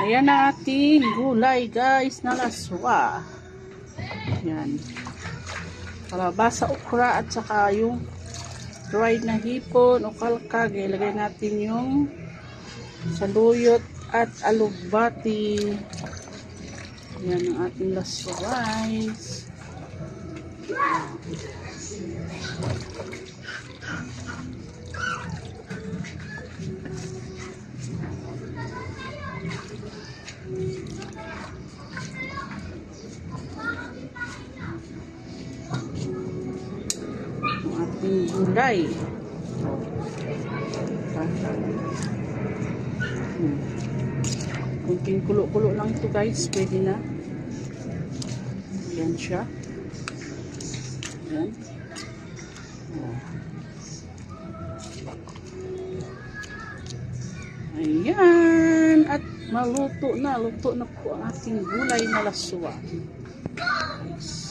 Ayan ang ating gulay guys na laswa. Yan. Kalabasa, okra at saka yung dried na hipon o kalkag. Ilagay natin yung saluyot at alugbati. Yan ang ating laswa guys. Ating gulay. Kunting kulo-kulo lang ito guys, pwede na. Yan siya. Yan. Ayan. At maluto na. Luto na po ang ating gulay na laswa. Guys.